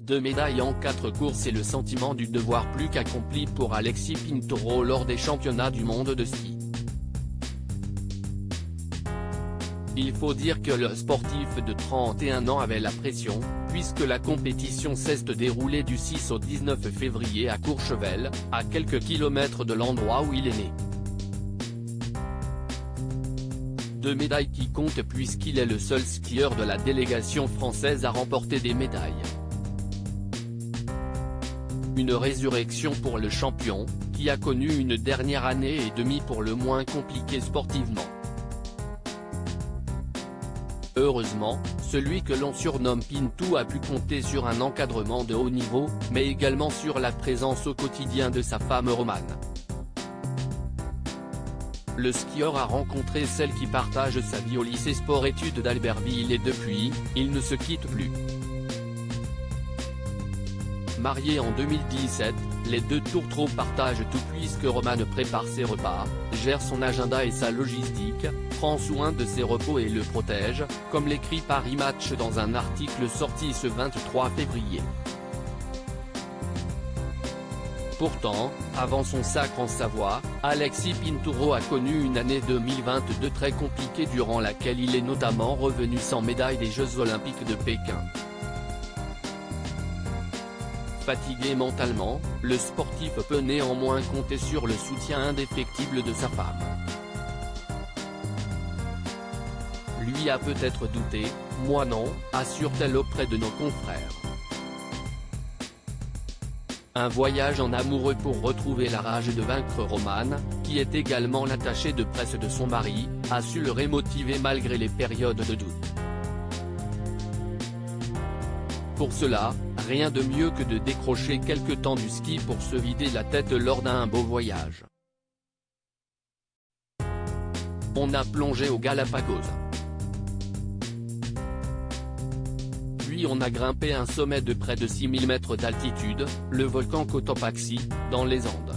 2 médailles en 4 courses et le sentiment du devoir plus qu'accompli pour Alexis Pinturo lors des championnats du monde de ski. Il faut dire que le sportif de 31 ans avait la pression, puisque la compétition s'est déroulée du 6 au 19 février à Courchevel, à quelques kilomètres de l'endroit où il est né. 2 médailles qui comptent puisqu'il est le seul skieur de la délégation française à remporter des médailles. Une résurrection pour le champion, qui a connu une dernière année et demie pour le moins compliquée sportivement. Heureusement, celui que l'on surnomme Pintou a pu compter sur un encadrement de haut niveau, mais également sur la présence au quotidien de sa femme Romane. Le skieur a rencontré celle qui partage sa vie au lycée sport-études d'Albertville et depuis, ils ne se quittent plus. Mariés en 2017, les deux tourtereaux partagent tout puisque Romane prépare ses repas, gère son agenda et sa logistique, prend soin de ses repos et le protège, comme l'écrit Paris Match dans un article sorti ce 23 février. Pourtant, avant son sacre en Savoie, Alexis Pinturo a connu une année 2022 très compliquée durant laquelle il est notamment revenu sans médaille des Jeux Olympiques de Pékin. Fatigué mentalement, le sportif peut néanmoins compter sur le soutien indéfectible de sa femme. Lui a peut-être douté, moi non, assure-t-elle auprès de nos confrères. Un voyage en amoureux pour retrouver la rage de vaincre Romane, qui est également l'attachée de presse de son mari, a su le remotiver malgré les périodes de doute. Pour cela, rien de mieux que de décrocher quelque temps du ski pour se vider la tête lors d'un beau voyage. On a plongé aux Galapagos. Puis on a grimpé un sommet de près de 6000 mètres d'altitude, le volcan Cotopaxi, dans les Andes.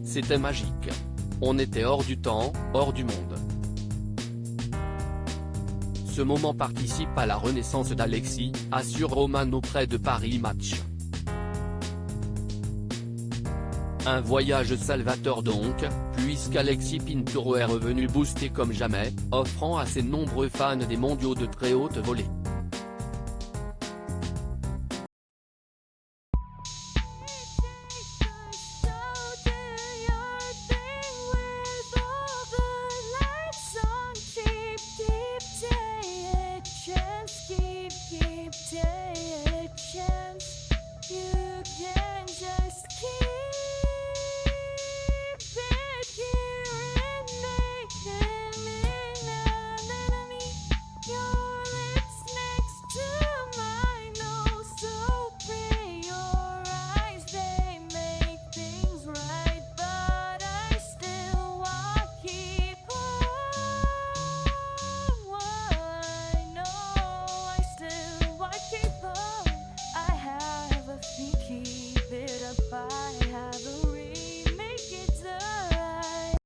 C'était magique. On était hors du temps, hors du monde. Ce moment participe à la renaissance d'Alexis, assure Romane auprès de Paris Match. Un voyage salvateur donc, puisqu'Alexis Pinturo est revenu boosté comme jamais, offrant à ses nombreux fans des mondiaux de très haute volée. Keep take a chance. You